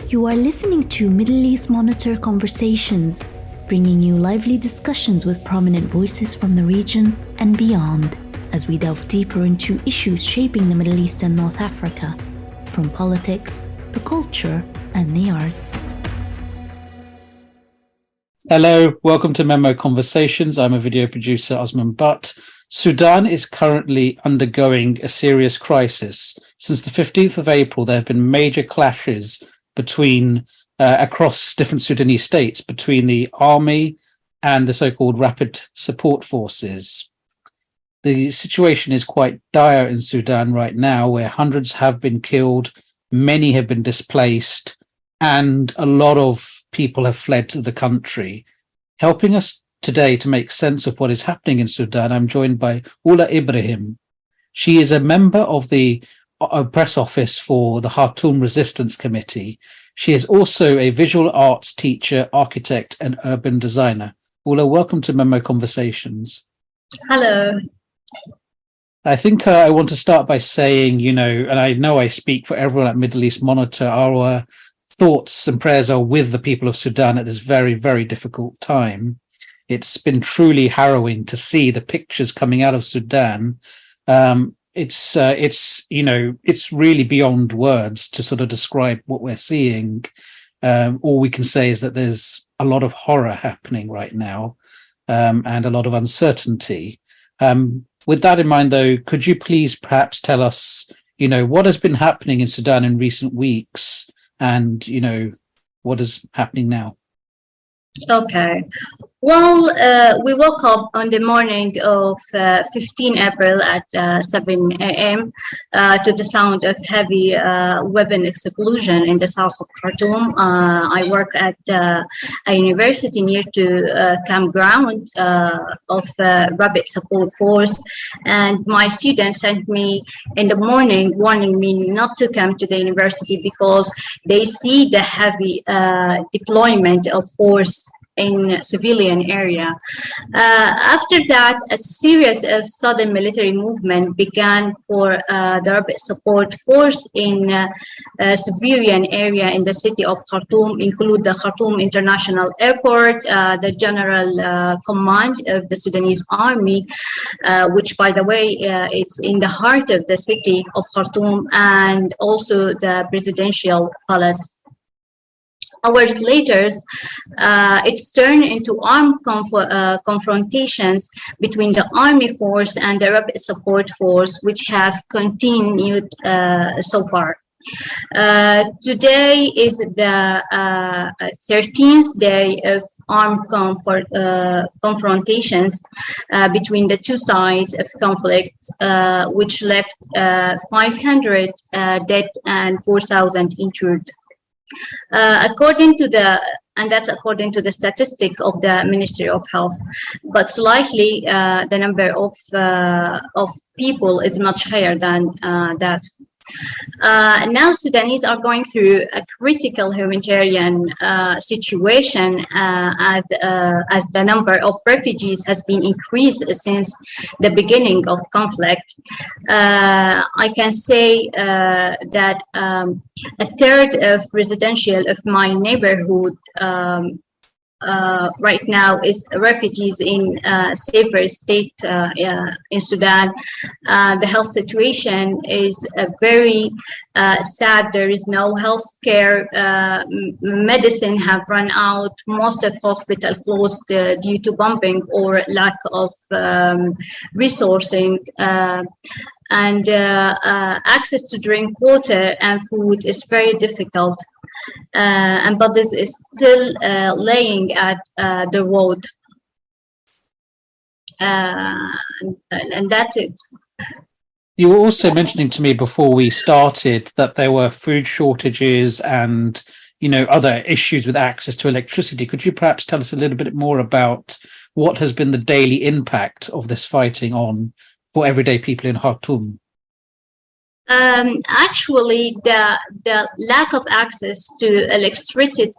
You are listening to Middle East Monitor Conversations, bringing you lively discussions with prominent voices from the region and beyond, as we delve deeper into issues shaping the Middle East and North Africa, from politics, the culture, and the arts. Hello, welcome to MEMO Conversations. I'm a video producer, Osman Butt. Sudan is currently undergoing a serious crisis. Since the 15th of April, there have been major clashes between across different Sudanese states between the army and the so-called rapid support forces. The situation is quite dire in Sudan right now, where hundreds have been killed, many have been displaced, and a lot of people have fled to the country. Helping us today to make sense of what is happening in Sudan, I'm joined by Ola Ibrahim. She is a member of the press office for the Khartoum Resistance Committee. She is also a visual arts teacher, architect, and urban designer. Ola, welcome to MEMO Conversations. Hello. I think I want to start by saying, and I know I speak for everyone at Middle East Monitor, our thoughts and prayers are with the people of Sudan at this very, very difficult time. It's been truly harrowing to see the pictures coming out of Sudan. It's really beyond words to sort of describe what we're seeing. All we can say is that there's a lot of horror happening right now, and a lot of uncertainty. With that in mind, though, could you please perhaps tell us, what has been happening in Sudan in recent weeks, and what is happening now? Okay. Well, we woke up on the morning of 15 April at 7 a.m. To the sound of heavy weapon explosion in the south of Khartoum. I work at a university near to campground of Rapid Support Force, and my students sent me in the morning warning me not to come to the university because they see the heavy deployment of force in civilian area. After that, a series of sudden military movement began for the Rapid Support Force in civilian area in the city of Khartoum, include the Khartoum International Airport, the General Command of the Sudanese Army, which, by the way, it's in the heart of the city of Khartoum, and also the Presidential Palace. Hours later, it's turned into armed confrontations between the army force and the rapid support force, which have continued so far. Today is the 13th day of armed confrontations between the two sides of conflict, which left 500 dead and 4,000 injured. According to the statistic of the Ministry of Health, but slightly the number of people is much higher than that. Now Sudanese are going through a critical humanitarian situation as the number of refugees has been increased since the beginning of conflict. I can say that a third of residential of my neighborhood right now is refugees in safer state in Sudan. The health situation is very sad. There is no health care. Medicine have run out. Most of hospitals closed due to bombing or lack of resourcing. And access to drink water and food is very difficult. But this is still laying at the road. And that's it. You were also mentioning to me before we started that there were food shortages and, other issues with access to electricity. Could you perhaps tell us a little bit more about what has been the daily impact of this fighting for everyday people in Khartoum? Actually, the lack of access to electricity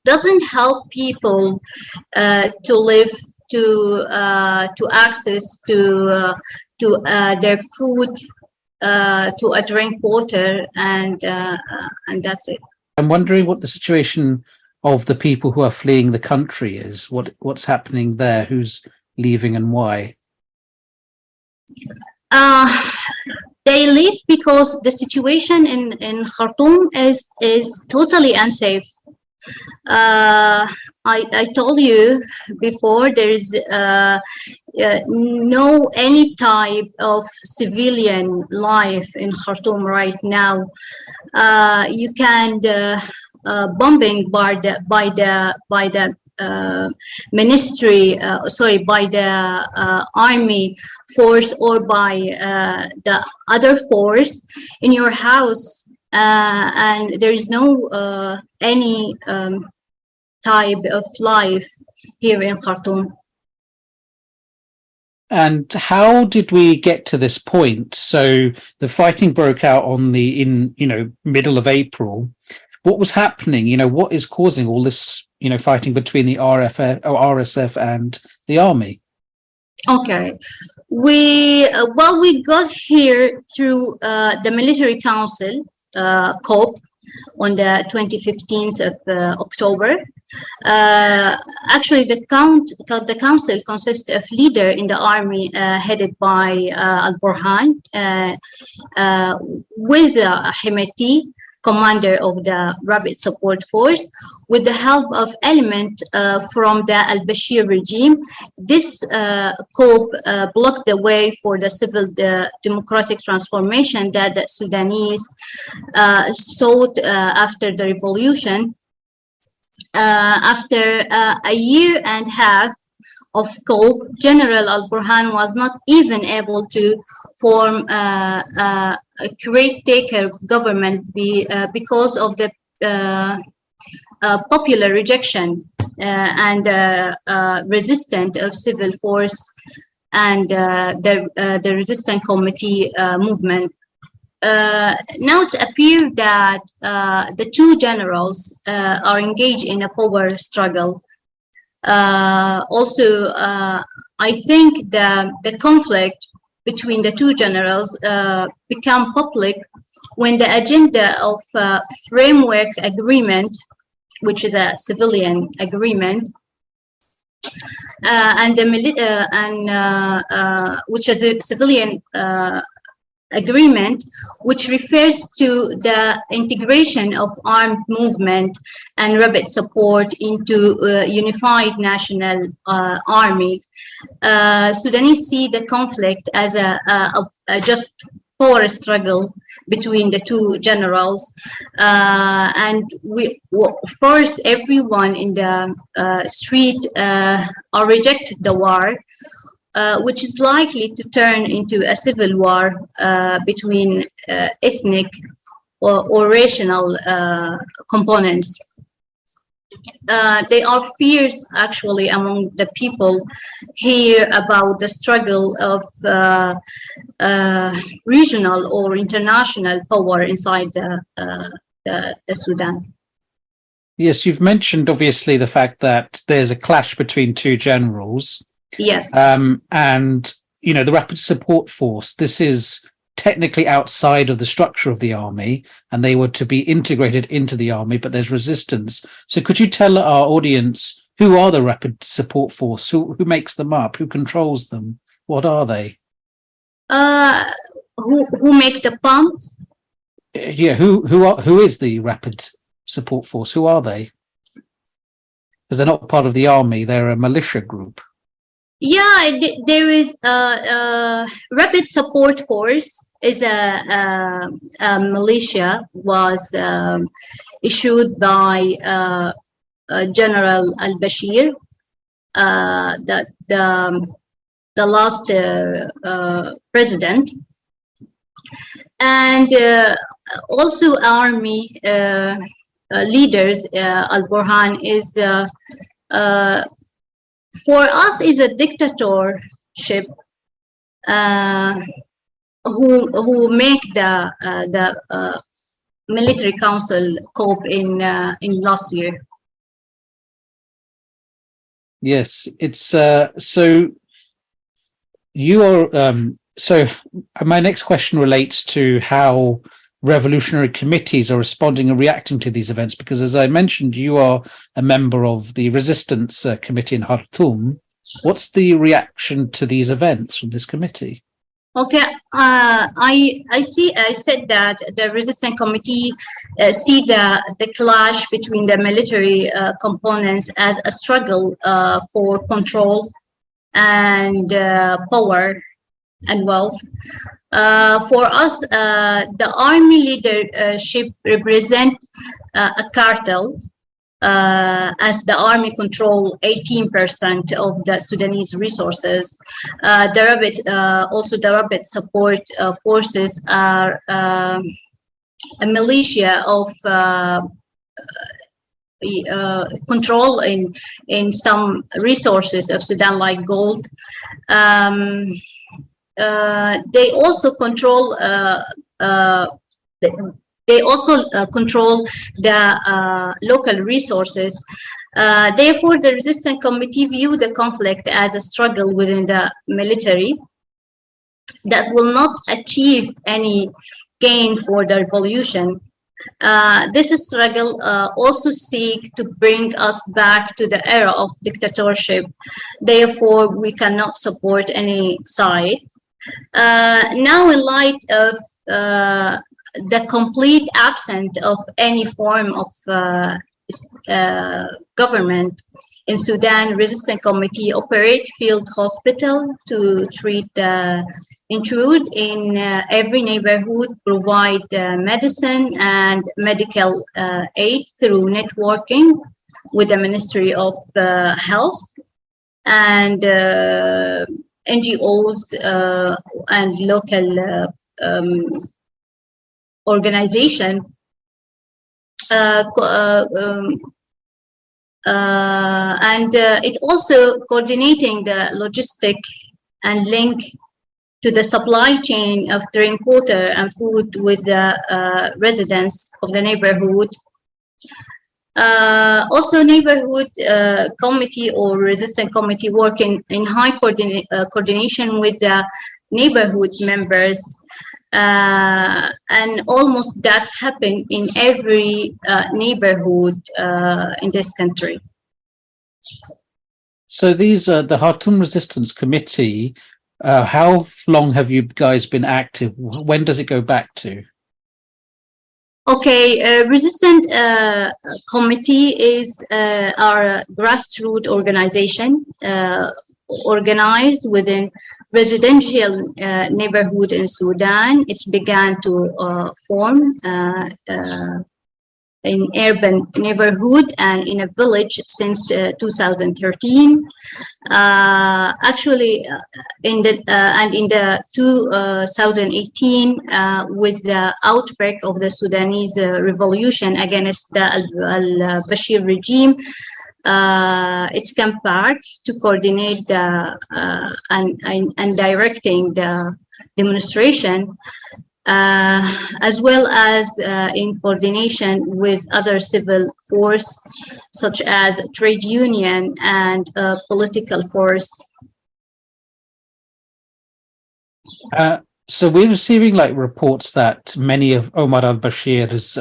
doesn't help people to live, to access to their food to a drink water, and that's it. I'm wondering what the situation of the people who are fleeing the country is. What's happening there? Who's leaving and why? They leave because the situation in Khartoum is totally unsafe. I told you before, there is no any type of civilian life in Khartoum right now. You can bombing by the ministry, by the army force, or by the other force in your house, and there is no any type of life here in Khartoum. And how did we get to this point? So the fighting broke out in middle of April. What was happening? What is causing all this, fighting between the RSF and the army? Okay, we got here through the military council, COP, on the 2015th of October. Actually, the council consists of leaders in the army headed by Al-Burhan, with Hemedti, commander of the Rapid Support Force, with the help of elements from the Al-Bashir regime. This coup blocked the way for the civil democratic transformation that the Sudanese sought after the revolution. After a year and a half of coup, General Al-Burhan was not even able to form a caretaker government because of the popular rejection and resistance of civil force and the resistance committee movement. Now it appears that the two generals are engaged in a power struggle. Also, I think the conflict between the two generals become public when the agenda of framework agreement, which is a civilian agreement, which is a civilian agreement, which refers to the integration of armed movement and rapid support into a unified national army. Sudanese see the conflict as a just power struggle between the two generals, and of course, everyone in the street reject the war, which is likely to turn into a civil war between ethnic or racial components. There are fears actually among the people here about the struggle of regional or international power inside the Sudan. Yes, you've mentioned obviously the fact that there's a clash between two generals. Yes. And, the Rapid Support Force, this is technically outside of the structure of the army, and they were to be integrated into the army, but there's resistance. So could you tell our audience, who are the Rapid Support Force? Who makes them up? Who controls them? What are they? Who make the pumps? Yeah, who is the Rapid Support Force? Who are they? Because they're not part of the army, they're a militia group. Yeah, there is Rapid Support Force is a militia, was issued by General Al-Bashir, the last president, and also army leaders. Al-Burhan is for us is a dictatorship who make the military council cope in last year. Yes, it's so you are So my next question relates to how revolutionary committees are responding and reacting to these events, because as I mentioned, you are a member of the Resistance Committee in Khartoum. What's the reaction to these events from this committee? Okay, I said that the Resistance Committee see the clash between the military components as a struggle for control and power and wealth. For us, the army leadership represent a cartel, as the army control 18% of the Sudanese resources. Also the rapid support forces are a militia of control in some resources of Sudan, like gold. They also control control the local resources. Therefore, the Resistance Committee view the conflict as a struggle within the military that will not achieve any gain for the revolution. This struggle also seeks to bring us back to the era of dictatorship. Therefore, we cannot support any side. Now, in light of the complete absence of any form of government in Sudan, Resistance Committee operate field hospital to treat the intrude in every neighborhood, provide medicine and medical aid through networking with the Ministry of Health and NGOs and local organization, and it also coordinating the logistic and link to the supply chain of drinking water and food with the residents of the neighborhood. Also, neighborhood committee or resistance committee working in high coordination with the neighborhood members, and almost that happened in every neighborhood in this country. So these are the Khartoum Resistance Committee. How long have you guys been active? When does it go back to? Okay, Resistance Committee is our grassroots organization organized within residential neighborhood in Sudan. It's began to form in urban neighborhood and in a village since 2013. Actually, in the 2018, with the outbreak of the Sudanese revolution against the Al-Bashir regime, it's come back to coordinate the, and directing the demonstration, as well as in coordination with other civil force, such as trade union and political force. So we're receiving like reports that many of Omar al-Bashir's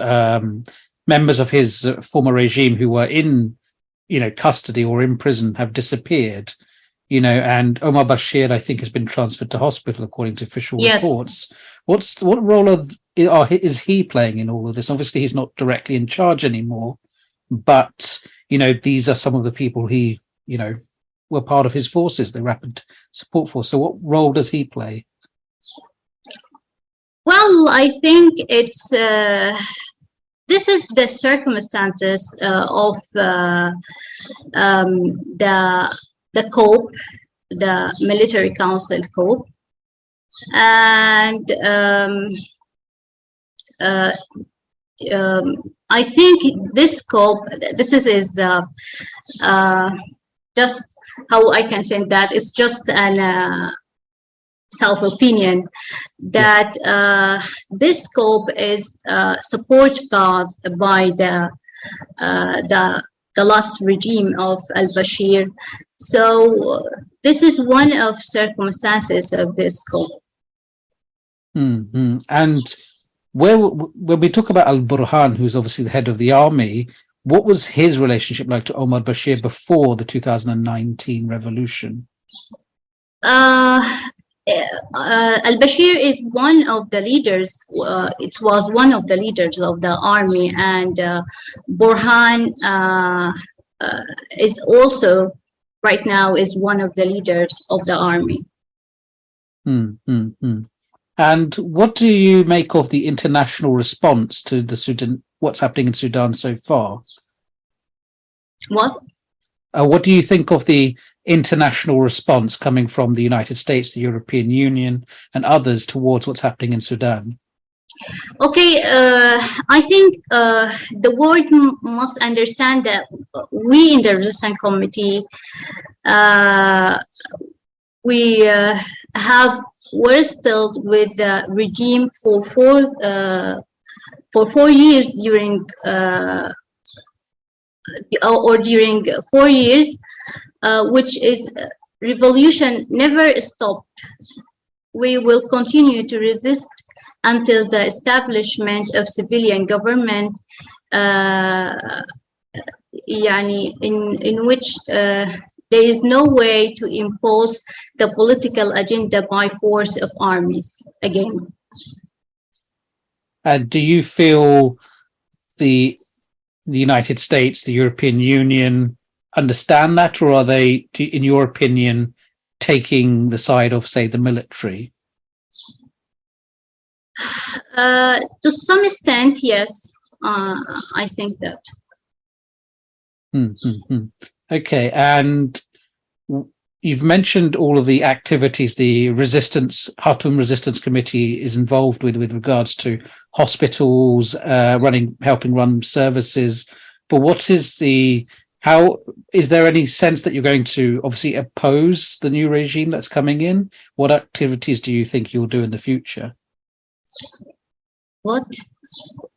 members of his former regime who were in, custody or in prison have disappeared. And Omar Bashir, I think, has been transferred to hospital, according to official reports. What role is he playing in all of this? Obviously, he's not directly in charge anymore, but these are some of the people he, were part of his forces, the Rapid Support Force. So, what role does he play? Well, I think it's this is the circumstances of the COPE, the Military Council COPE, and I think this COPE, this is just how I can say that it's just an self-opinion that this COPE is supported by the last regime of al-Bashir. So this is one of circumstances of this COPE. And when we talk about Al-Burhan, who's obviously the head of the army, what was his relationship like to Omar Bashir before the 2019 revolution? Al-Bashir is one of the leaders. It was one of the leaders of the army, and Burhan is also right now is one of the leaders of the army. And what do you make of the international response to the Sudan? What's happening in Sudan so far? What do you think of the international response coming from the United States, the European Union, and others towards what's happening in Sudan? Okay, I think the world must understand that we in the Resistance Committee, we're still with the regime for 4 years during 4 years, which is revolution never stopped. We will continue to resist until the establishment of civilian government, in which there is no way to impose the political agenda by force of armies again. And do you feel the United States, the European Union understand that, or are they, in your opinion, taking the side of, say, the military? To some extent, yes, I think that. Okay, and you've mentioned all of the activities the Khartoum Resistance Committee is involved with regards to hospitals, helping run services. But how is there any sense that you're going to obviously oppose the new regime that's coming in? What activities do you think you'll do in the future? What?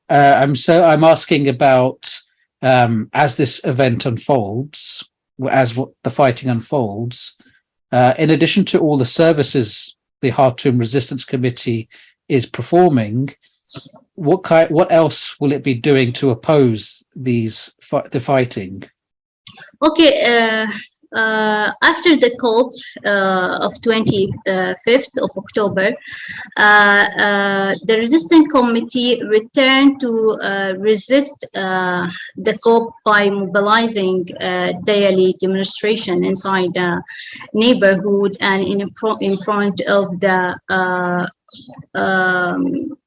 I'm asking about as this event unfolds, as the fighting unfolds, in addition to all the services the Khartoum Resistance Committee is performing, what else will it be doing to oppose the fighting? Okay, after the COP of 25th of October, the Resistance Committee returned to resist the COP by mobilizing daily demonstration inside the neighborhood and in front of the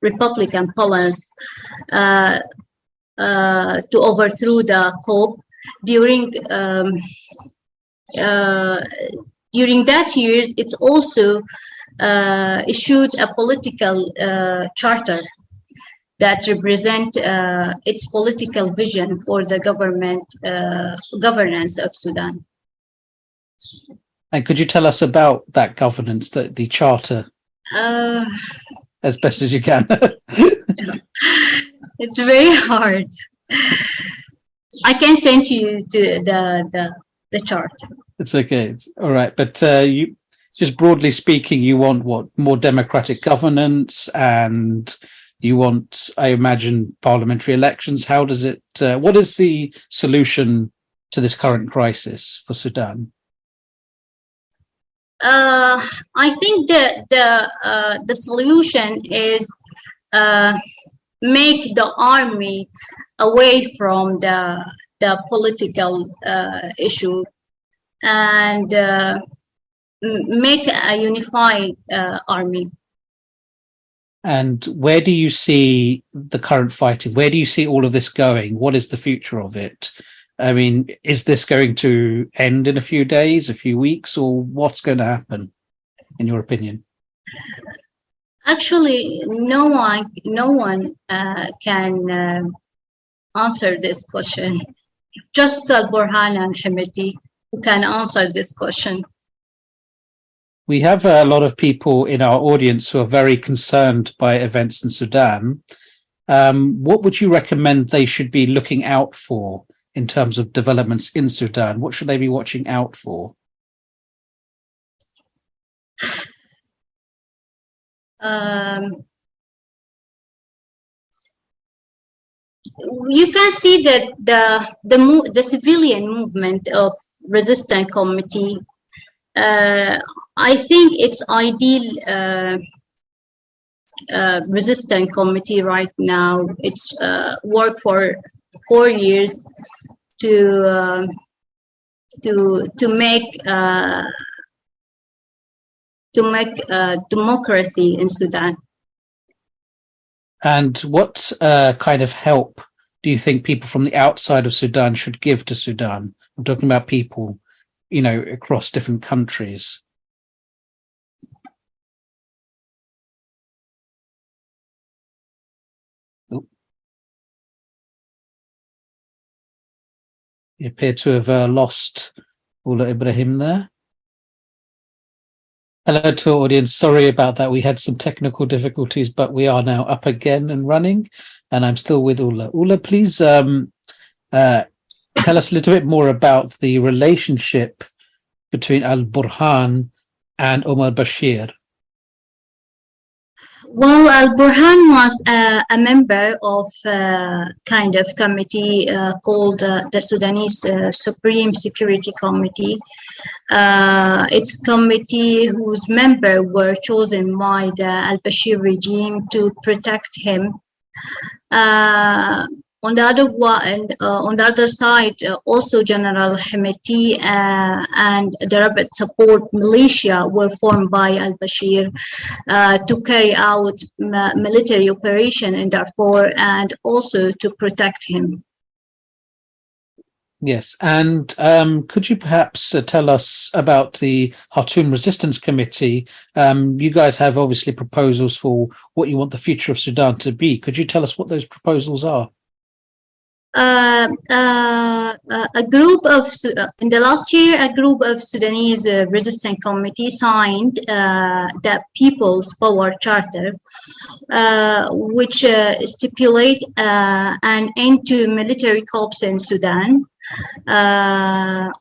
Republican palace to overthrow the COP. During that years, it's also issued a political charter that represent its political vision for the governance of Sudan. And could you tell us about that governance, the charter, as best as you can? It's very hard. I can send to you the chart. It's okay. It's all right. But you, just broadly speaking, you want what? More democratic governance, and you want, I imagine, parliamentary elections. How does it? What is the solution to this current crisis for Sudan? I think the solution is make the army away from the political issue and make a unified army. And where do you see the current fighting? Where do you see all of this going? What is the future of it? I mean, is this going to end in a few days, a few weeks, or what's going to happen, in your opinion? Actually, no one can answer this question. Just Al-Burhan and Hemedti who can answer this question. We have a lot of people in our audience who are very concerned by events in Sudan. What would you recommend they should be looking out for in terms of developments in Sudan? What should they be watching out for? You can see that the civilian movement of resistance committee. I think it's ideal resistance committee right now. It's worked for 4 years to make democracy in Sudan. And what kind of help do you think people from the outside of Sudan should give to Sudan? I'm talking about people, you know, across different countries. Oh. You appear to have lost Ola Ibrahim there. Hello to our audience. Sorry about that. We had some technical difficulties, but we are now up again and running, and I'm still with Ola. Ola, please tell us a little bit more about the relationship between Al-Burhan and Omar Bashir. Well, Al-Burhan was a member of a kind of committee called the Sudanese Supreme Security Committee. It's committee whose members were chosen by the Al-Bashir regime to protect him. On the other side, also General Hemedti and the Rapid Support Militia were formed by Al-Bashir to carry out military operation in Darfur and also to protect him. Yes, and could you perhaps tell us about the Khartoum Resistance Committee? You guys have obviously proposals for what you want the future of Sudan to be. Could you tell us what those proposals are? A group of in the last year, a group of Sudanese Resistance Committee signed the People's Power Charter, which stipulate an end to military coups in Sudan.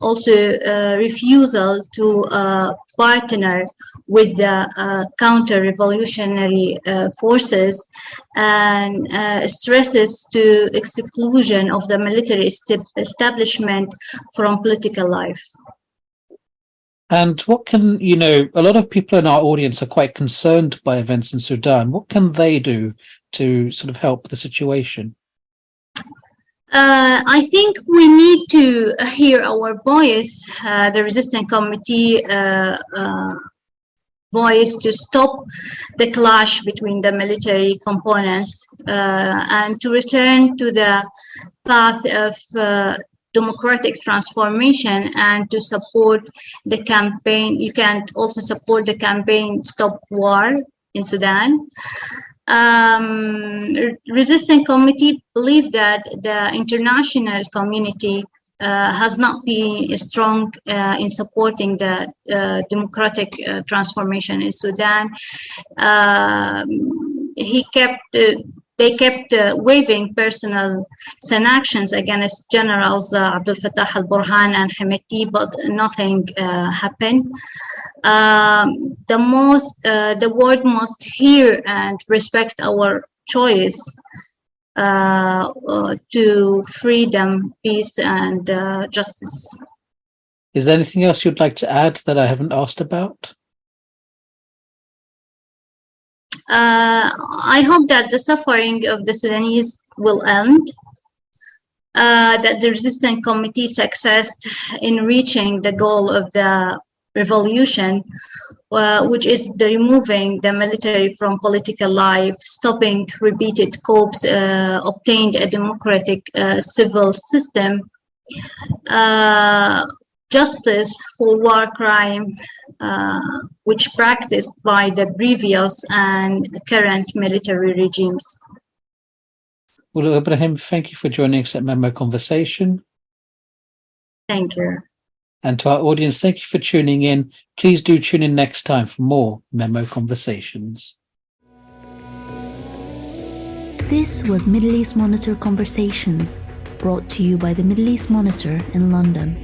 Also, refusal to partner with the counter-revolutionary forces, and stresses to exclusion of the military establishment from political life. And what can, you know, a lot of people in our audience are quite concerned by events in Sudan. What can they do to sort of help the situation? I think we need to hear our voice, the Resistance Committee voice, to stop the clash between the military components and to return to the path of democratic transformation, and to support the campaign. You can also support the campaign Stop War in Sudan. Resistance Committee believe that the international community has not been strong in supporting the democratic transformation in Sudan. They kept waiving personal sanctions against Generals Abdel Fattah Al-Burhan and Hemedti, but nothing happened. The world must hear and respect our choice to freedom, peace, and justice. Is there anything else you'd like to add that I haven't asked about? I hope that the suffering of the Sudanese will end, that the Resistance Committee success in reaching the goal of the revolution, which is the removing the military from political life, stopping repeated coups, obtained a democratic civil system, justice for war crime, which practiced by the previous and current military regimes. Ola Ibrahim, thank you for joining us at MEMO Conversation. Thank you. And to our audience, thank you for tuning in. Please do tune in next time for more MEMO Conversations. This was Middle East Monitor Conversations, brought to you by the Middle East Monitor in London.